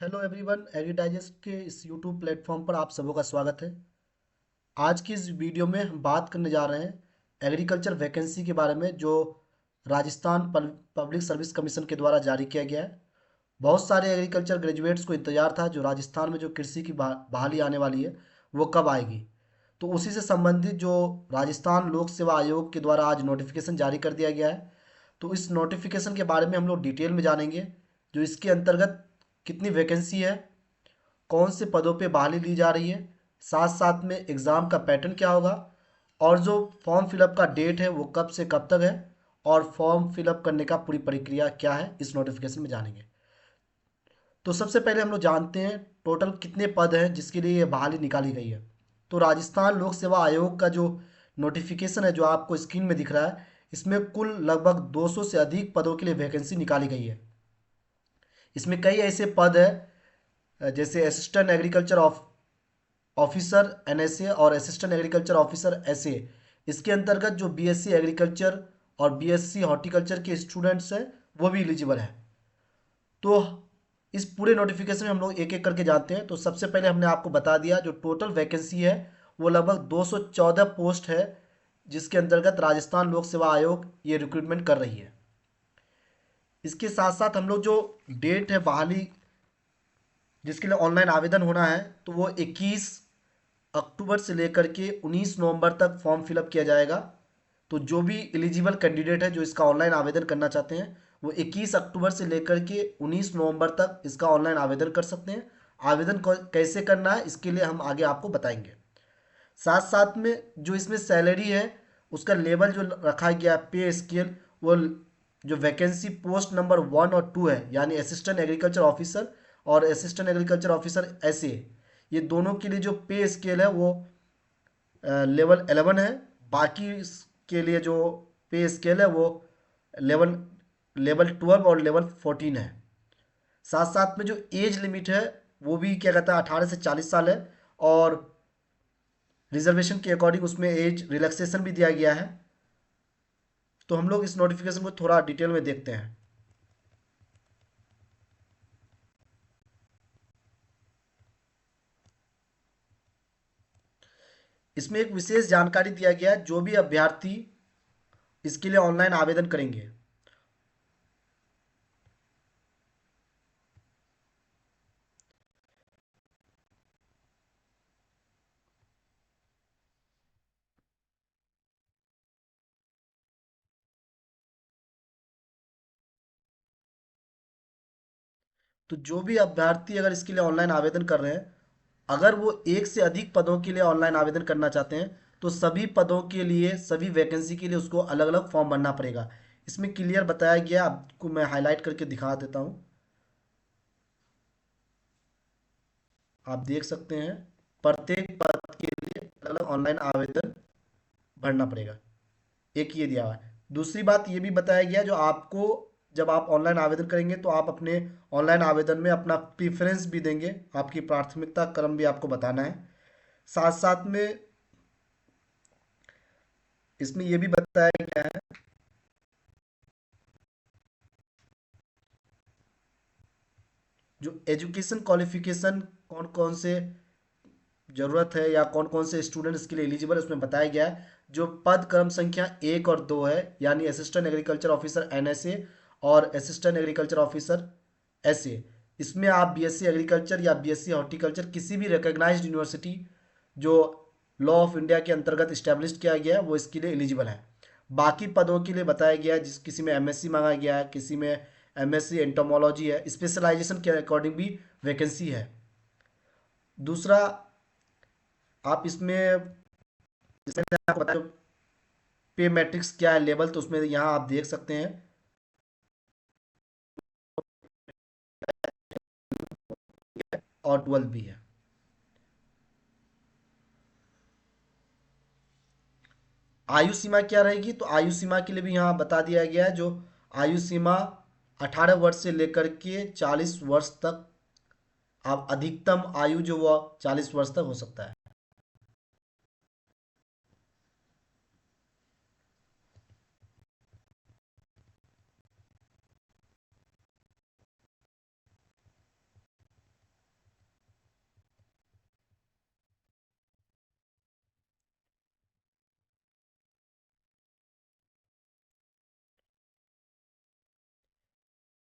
Hello everyone, एग्रीडाइजेस्ट के इस YouTube platform पर आप सबों का स्वागत है। आज की इस वीडियो में हम बात करने जा रहे हैं एग्रीकल्चर वैकेंसी के बारे में जो राजस्थान पब्लिक सर्विस कमीशन के द्वारा जारी किया गया है। बहुत सारे एग्रीकल्चर ग्रेजुएट्स को इंतजार था जो राजस्थान में जो कृषि की बहाली आने वाली है वो कब आएगी। तो उसी से संबंधित जो राजस्थान लोक सेवा आयोग के द्वारा आज नोटिफिकेशन जारी कर दिया गया है, तो इस नोटिफिकेशन के बारे में हम लोग डिटेल में जानेंगे। जो इसके अंतर्गत कितनी वैकेंसी है, कौन से पदों पे बहाली ली जा रही है, साथ साथ में एग्ज़ाम का पैटर्न क्या होगा, और जो फॉर्म फिलअप का डेट है वो कब से कब तक है, और फॉर्म फिलअप करने का पूरी प्रक्रिया क्या है, इस नोटिफिकेशन में जानेंगे। तो सबसे पहले हम लोग जानते हैं टोटल कितने पद हैं जिसके लिए ये बहाली निकाली गई है। तो राजस्थान लोक सेवा आयोग का जो नोटिफिकेशन है जो आपको स्क्रीन में दिख रहा है, इसमें कुल लगभग 200 से अधिक पदों के लिए वैकेंसी निकाली गई है। इसमें कई ऐसे पद है जैसे असिस्टेंट एग्रीकल्चर ऑफिसर एनएसए और असिस्टेंट एग्रीकल्चर ऑफिसर एसए। इसके अंतर्गत जो बीएससी एग्रीकल्चर और बीएससी हॉर्टिकल्चर के स्टूडेंट्स हैं वो भी एलिजिबल है। तो इस पूरे नोटिफिकेशन में हम लोग एक एक करके जानते हैं। तो सबसे पहले हमने आपको बता दिया जो टोटल वैकेंसी है वो लगभग 214 पोस्ट है जिसके अंतर्गत राजस्थान लोक सेवा आयोग ये रिक्रूटमेंट कर रही है। इसके साथ साथ हम लोग जो डेट है बहाली जिसके लिए ऑनलाइन आवेदन होना है, तो वो 21 अक्टूबर से लेकर के 19 नवंबर तक फॉर्म फिलअप किया जाएगा। तो जो भी एलिजिबल कैंडिडेट है जो इसका ऑनलाइन आवेदन करना चाहते हैं वो 21 अक्टूबर से लेकर के 19 नवंबर तक इसका ऑनलाइन आवेदन कर सकते हैं। आवेदन कैसे करना है इसके लिए हम आगे आपको बताएंगे। साथ साथ में जो इसमें सैलरी है उसका लेवल जो रखा गया पे स्केल, वो जो वैकेंसी पोस्ट नंबर 1 और 2 है यानी असिस्टेंट एग्रीकल्चर ऑफिसर और असिस्टेंट एग्रीकल्चर ऑफिसर एसए, ये दोनों के लिए जो पे स्केल है वो लेवल 11 है। बाकी के लिए जो पे स्केल है वो लेवल लेवल 12 और लेवल 14 है। साथ साथ में जो एज लिमिट है वो भी क्या कहता है 18 से 40 साल है, और रिजर्वेशन के अकॉर्डिंग उसमें एज रिलैक्सेशन भी दिया गया है। तो हम लोग इस नोटिफिकेशन को थोड़ा डिटेल में देखते हैं। इसमें एक विशेष जानकारी दिया गया है जो भी अभ्यर्थी इसके लिए ऑनलाइन आवेदन करेंगे, तो जो भी अभ्यर्थी अगर इसके लिए ऑनलाइन आवेदन कर रहे हैं, अगर वो एक से अधिक पदों के लिए ऑनलाइन आवेदन करना चाहते हैं तो सभी पदों के लिए सभी वैकेंसी के लिए उसको अलग अलग फॉर्म भरना पड़ेगा। इसमें क्लियर बताया गया, आपको मैं हाईलाइट करके दिखा देता हूँ। आप देख सकते हैं प्रत्येक पद के लिए अलग अलग ऑनलाइन आवेदन भरना पड़ेगा। एक ये दिया हुआ है। दूसरी बात ये भी बताया गया जो आपको जब आप ऑनलाइन आवेदन करेंगे तो आप अपने ऑनलाइन आवेदन में अपना प्रीफरेंस भी देंगे, आपकी प्राथमिकता क्रम भी आपको बताना है। साथ साथ में इसमें ये भी बताया गया है जो एजुकेशन क्वालिफिकेशन कौन कौन से ज़रूरत है या कौन कौन से स्टूडेंट इसके लिए एलिजिबल है, उसमें बताया गया है। जो पद क्रम संख्या 1 और 2 है यानी असिस्टेंट एग्रीकल्चर ऑफिसर एनएसए और असिस्टेंट एग्रीकल्चर ऑफिसर एसए, इसमें आप बीएससी एग्रीकल्चर या बीएससी हॉर्टिकल्चर किसी भी रिकॉग्नाइज्ड यूनिवर्सिटी जो लॉ ऑफ इंडिया के अंतर्गत इस्टेब्लिश किया गया है वो इसके लिए एलिजिबल है। बाकी पदों के लिए बताया गया है जिस किसी में एमएससी मांगा गया है, किसी में एमएससी एंटोमोलॉजी है, स्पेशलाइजेशन के अकॉर्डिंग भी वैकेंसी है। दूसरा, आप इसमें जैसे मैंने आपको बताया पे मैट्रिक्स क्या है लेवल, तो उसमें यहाँ आप देख सकते हैं और 12 भी है। आयु सीमा क्या रहेगी, तो आयु सीमा के लिए भी यहाँ बता दिया गया है जो आयु सीमा 18 वर्ष से लेकर के 40 वर्ष तक, आप अधिकतम आयु जो वो 40 वर्ष तक हो सकता है।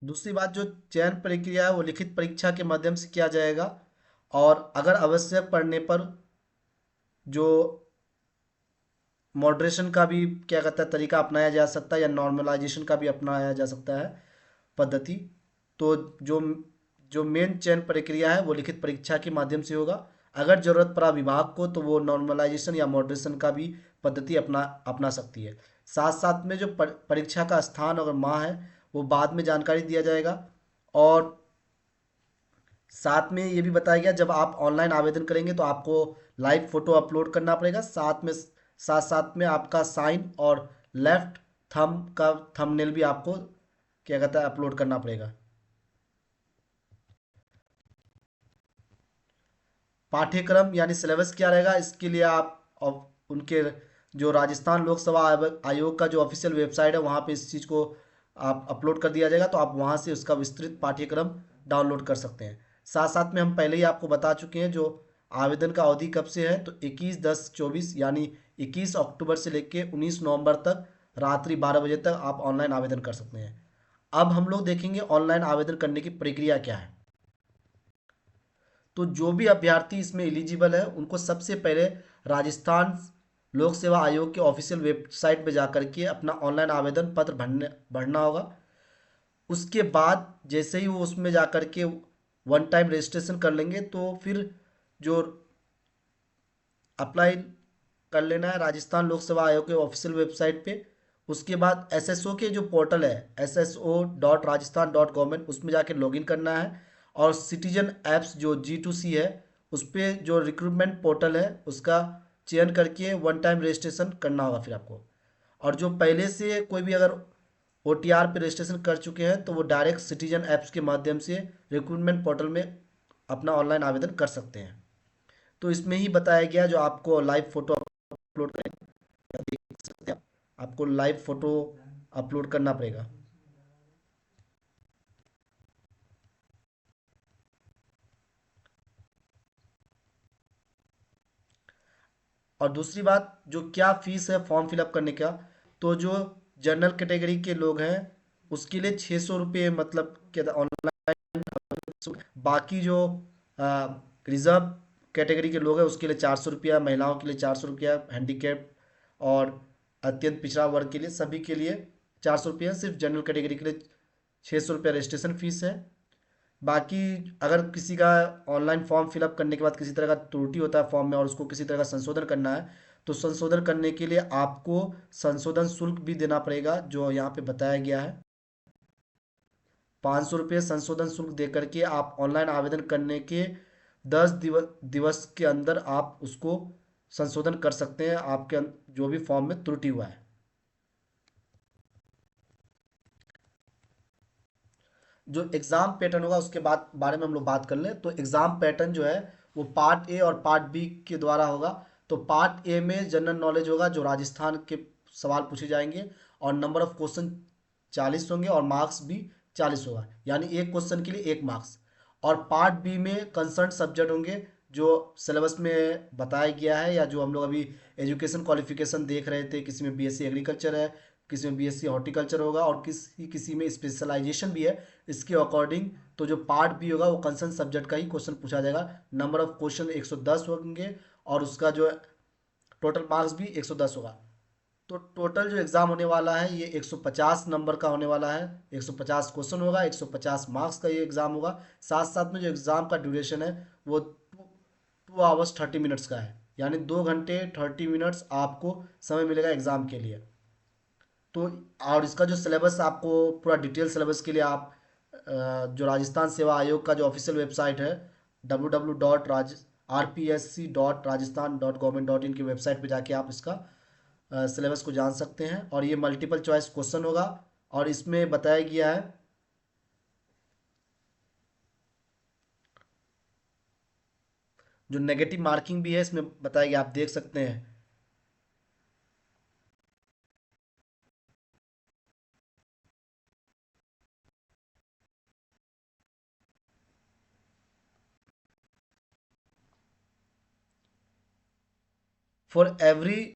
दूसरी बात, जो चयन प्रक्रिया है वो लिखित परीक्षा के माध्यम से किया जाएगा, और अगर आवश्यक पड़ने पर जो मॉडरेशन का भी क्या कहता है तरीका अपनाया जा सकता है, या नॉर्मलाइजेशन का भी अपनाया जा सकता है पद्धति। तो जो जो मेन चयन प्रक्रिया है वो लिखित परीक्षा के माध्यम से होगा। अगर जरूरत पड़ा विभाग को तो वो नॉर्मलाइजेशन या मॉडरेशन का भी पद्धति अपना अपना सकती है। साथ साथ में जो परीक्षा का स्थान और माह है वो बाद में जानकारी दिया जाएगा। और साथ में ये भी बताया गया, जब आप ऑनलाइन आवेदन करेंगे तो आपको लाइव फोटो अपलोड करना पड़ेगा, साथ साथ में आपका साइन और लेफ्ट थंब का थंबनेल भी आपको क्या कहता है अपलोड करना पड़ेगा। पाठ्यक्रम यानी सिलेबस क्या रहेगा, इसके लिए आप उनके जो राजस्थान लोक सेवा आयोग का जो ऑफिशियल वेबसाइट है वहाँ पे इस चीज़ को आप अपलोड कर दिया जाएगा, तो आप वहाँ से उसका विस्तृत पाठ्यक्रम डाउनलोड कर सकते हैं। साथ साथ में हम पहले ही आपको बता चुके हैं जो आवेदन का अवधि कब से है, तो 21/10/24 यानी 21 अक्टूबर से लेकर 19 नवंबर तक रात्रि 12 बजे तक आप ऑनलाइन आवेदन कर सकते हैं। अब हम लोग देखेंगे ऑनलाइन आवेदन करने की प्रक्रिया क्या है। तो जो भी अभ्यर्थी इसमें एलिजिबल है उनको सबसे पहले राजस्थान लोक सेवा आयोग के ऑफिशियल वेबसाइट पे जाकर के अपना ऑनलाइन आवेदन पत्र भरना होगा। उसके बाद जैसे ही वो उसमें जाकर के वन टाइम रजिस्ट्रेशन कर लेंगे तो फिर जो अप्लाई कर लेना है राजस्थान लोक सेवा आयोग के ऑफिशियल वेबसाइट पे। उसके बाद एसएसओ के जो पोर्टल है sso.rajasthan.government उसमें जाके लॉगिन करना है। और सिटीजन एप्स जो G2C है उस पर जो रिक्रूटमेंट पोर्टल है उसका चयन करके वन टाइम रजिस्ट्रेशन करना होगा फिर आपको। और जो पहले से कोई भी अगर OTR पे रजिस्ट्रेशन कर चुके हैं तो वो डायरेक्ट सिटीजन एप्स के माध्यम से रिक्रूटमेंट पोर्टल में अपना ऑनलाइन आवेदन कर सकते हैं। तो इसमें ही बताया गया जो आपको लाइव फोटो अपलोड करें, देख सकते हैं आपको लाइव फोटो अपलोड करना पड़ेगा। और दूसरी बात, जो क्या फीस है फॉर्म फिलअप करने का, तो जो जनरल कैटेगरी के लोग हैं उसके लिए 600 रुपये, मतलब क्या ऑनलाइन। बाकी जो रिजर्व कैटेगरी के लोग हैं उसके लिए 400 रुपया, महिलाओं के लिए 400 रुपया, हैंडीकैप और अत्यंत पिछड़ा वर्ग के लिए सभी के लिए 400 रुपया। सिर्फ जनरल कैटेगरी के लिए 600 रुपया रजिस्ट्रेशन फीस है। बाकी अगर किसी का ऑनलाइन फॉर्म फिलअप करने के बाद किसी तरह का त्रुटि होता है फॉर्म में और उसको किसी तरह का संशोधन करना है तो संशोधन करने के लिए आपको संशोधन शुल्क भी देना पड़ेगा, जो यहाँ पे बताया गया है। 500 रुपये संशोधन शुल्क दे करके आप ऑनलाइन आवेदन करने के 10 दिवस के अंदर आप उसको संशोधन कर सकते हैं, आपके जो भी फॉर्म में त्रुटि हुआ है। जो एग्ज़ाम पैटर्न होगा उसके बाद बारे में हम लोग बात कर लें, तो एग्ज़ाम पैटर्न जो है वो पार्ट ए और पार्ट बी के द्वारा होगा। तो पार्ट ए में जनरल नॉलेज होगा, जो राजस्थान के सवाल पूछे जाएंगे, और नंबर ऑफ क्वेश्चन 40 होंगे और मार्क्स भी 40 होगा, यानी एक क्वेश्चन के लिए 1 मार्क्स। और पार्ट बी में कंसर्न सब्जेक्ट होंगे जो सिलेबस में बताया गया है, या जो हम लोग अभी एजुकेशन क्वालिफिकेशन देख रहे थे, किसी में बीएससी एग्रीकल्चर है, किसी में बीएससी हॉर्टिकल्चर होगा, और किसी किसी में स्पेशलाइजेशन भी है। इसके अकॉर्डिंग तो जो पार्ट बी होगा वो कंसर्न सब्जेक्ट का ही क्वेश्चन पूछा जाएगा। नंबर ऑफ क्वेश्चन 110 होंगे, और उसका जो टोटल मार्क्स भी 110 होगा। तो टोटल जो एग्ज़ाम होने वाला है ये 150 नंबर का होने वाला है। 150 क्वेश्चन होगा, 150 मार्क्स का ये एग्ज़ाम होगा। साथ साथ में जो एग्ज़ाम का ड्यूरेशन है वो 2 hours 30 minutes का है, यानी 2 घंटे 30 मिनट्स आपको समय मिलेगा एग्ज़ाम के लिए। तो और इसका जो सिलेबस आपको पूरा डिटेल सिलेबस के लिए आप जो राजस्थान सेवा आयोग का जो ऑफिशियल वेबसाइट है www.rpsc.rajasthan.government.in की वेबसाइट पे जाके आप इसका सिलेबस को जान सकते हैं। और ये मल्टीपल चॉइस क्वेश्चन होगा, और इसमें बताया गया है जो नेगेटिव मार्किंग भी है इसमें बताया गया, आप देख सकते हैं। For every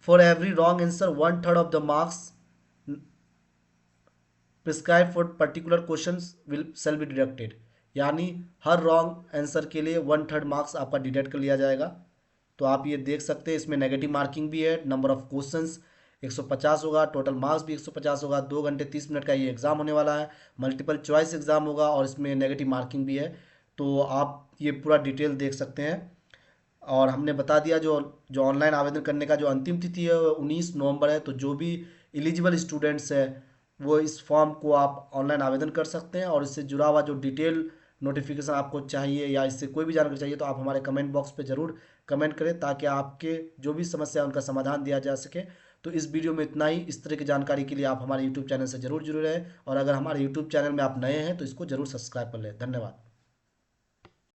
for every wrong answer 1/3 of the marks prescribe for particular question will shall be deducted. यानी हर रॉन्ग आंसर के लिए 1/3 मार्क्स आपका डिडक्ट कर लिया जाएगा। तो आप ये देख सकते हैं, इसमें नेगेटिव मार्किंग भी है। नंबर ऑफ क्वेश्चंस 150 होगा, टोटल मार्क्स भी 150 होगा। 2 घंटे 30 मिनट का ये एग्ज़ाम होने वाला है। मल्टीपल चॉइस एग्ज़ाम होगा और इसमें नेगेटिव मार्किंग भी है। तो आप ये पूरा डिटेल देख सकते हैं। और हमने बता दिया जो जो ऑनलाइन आवेदन करने का जो अंतिम तिथि है वो 19 नवंबर है। तो जो भी एलिजिबल स्टूडेंट्स है वो इस फॉर्म को आप ऑनलाइन आवेदन कर सकते हैं। और इससे जुड़ा हुआ जो डिटेल नोटिफिकेशन आपको चाहिए या इससे कोई भी जानकारी चाहिए तो आप हमारे कमेंट बॉक्स पे ज़रूर कमेंट करें, ताकि आपके जो भी समस्या है उनका समाधान दिया जा सके। तो इस वीडियो में इतना ही। इस तरह की जानकारी के लिए आप हमारे यूट्यूब चैनल से ज़रूर जुड़े रहें, और अगर हमारे यूट्यूब चैनल में आप नए हैं तो इसको ज़रूर सब्सक्राइब कर लें। धन्यवाद।